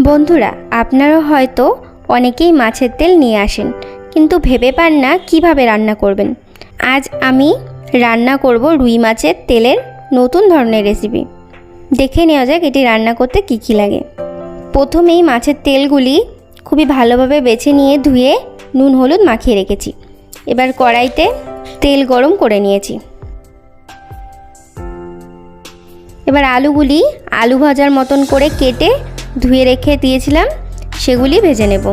বন্ধুরা, আপনারা হয়তো অনেকেই মাছের তেল নিয়ে আসেন, কিন্তু ভেবে পান না কিভাবে রান্না করবেন। আজ আমি রান্না করব রুই মাছের তেলের নতুন ধরনের রেসিপি। দেখে নেওয়া যাক এটি রান্না করতে কী কী লাগে। প্রথমেই মাছের তেলগুলি খুবই ভালোভাবে বেছে নিয়ে ধুয়ে নুন হলুদ মাখিয়ে রেখেছি। এবার কড়াইতে তেল গরম করে নিয়েছি। এবার আলু ভাজার মতন করে কেটে ধুয়ে রেখে দিয়েছিলাম, সেগুলি ভেজে নেব।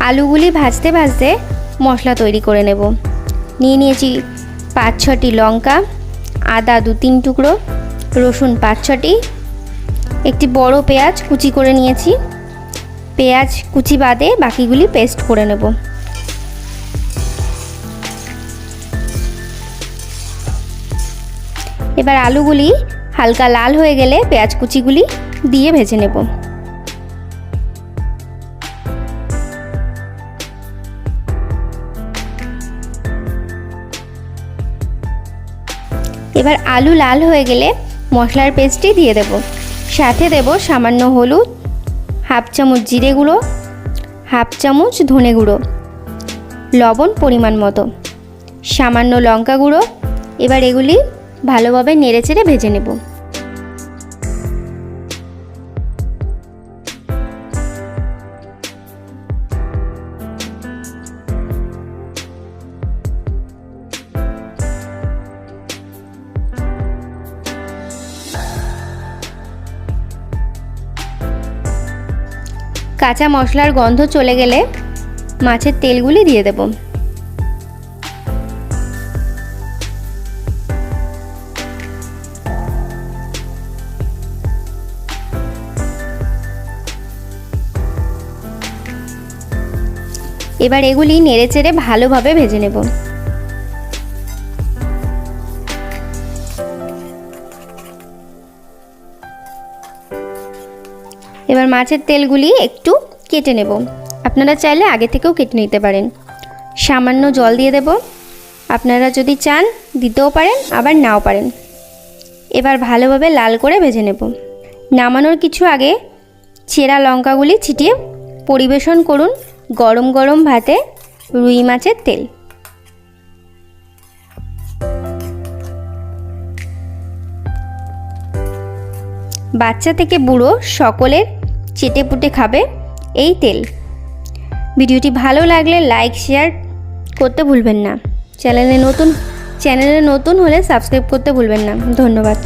আলুগুলি ভাজতে ভাজতে মশলা তৈরি করে নেব। নিয়ে নিয়েছি 5-6টি লঙ্কা, আদা 2-3 টুকরো, রসুন 5-6টি, একটি বড় পেঁয়াজ কুচি করে নিয়েছি। পেঁয়াজ কুচি বাদে বাকিগুলি পেস্ট করে নেব। এবার আলুগুলি হালকা লাল হয়ে গেলে পেঁয়াজ কুচিগুলি দিয়ে ভেজে নেব। এবার আলু লাল হয়ে গেলে মশলার পেস্টটি দিয়ে দেব। সাথে দেব সামান্য হলুদ, 1/2 চামচ জিরে গুঁড়ো, 1/2 চামচ ধনে গুঁড়ো, লবণ পরিমাণ মতো, সামান্য লঙ্কা গুঁড়ো। এবার এগুলি ভালোভাবে নেড়েচেড়ে ভেজে নেব। কাঁচা মশলার গন্ধ চলে গেলে মাছের তেলগুলি দিয়ে দেব। এবার এগুলি নেড়েচেড়ে ভালোভাবে ভেজে নেব। এবার মাছের তেলগুলি একটু কেটে নেব। আপনারা চাইলে আগে থেকেও কেটে নিতে পারেন। সামান্য জল দিয়ে দেব। আপনারা যদি চান দিতেও পারেন, আবার নাও পারেন। এবার ভালোভাবে লাল করে ভেজে নেব। নামানোর কিছু আগে চেরা লঙ্কাগুলি ছিটিয়ে পরিবেশন করুন গরম গরম ভাতে রুই মাছের তেল। বাচ্চা থেকে বুড়ো সকলের চেটেপুটে খাবে এই তেল। ভিডিওটি ভালো লাগলে লাইক শেয়ার করতে ভুলবেন না। চ্যানেলে নতুন হলে সাবস্ক্রাইব করতে ভুলবেন না। ধন্যবাদ।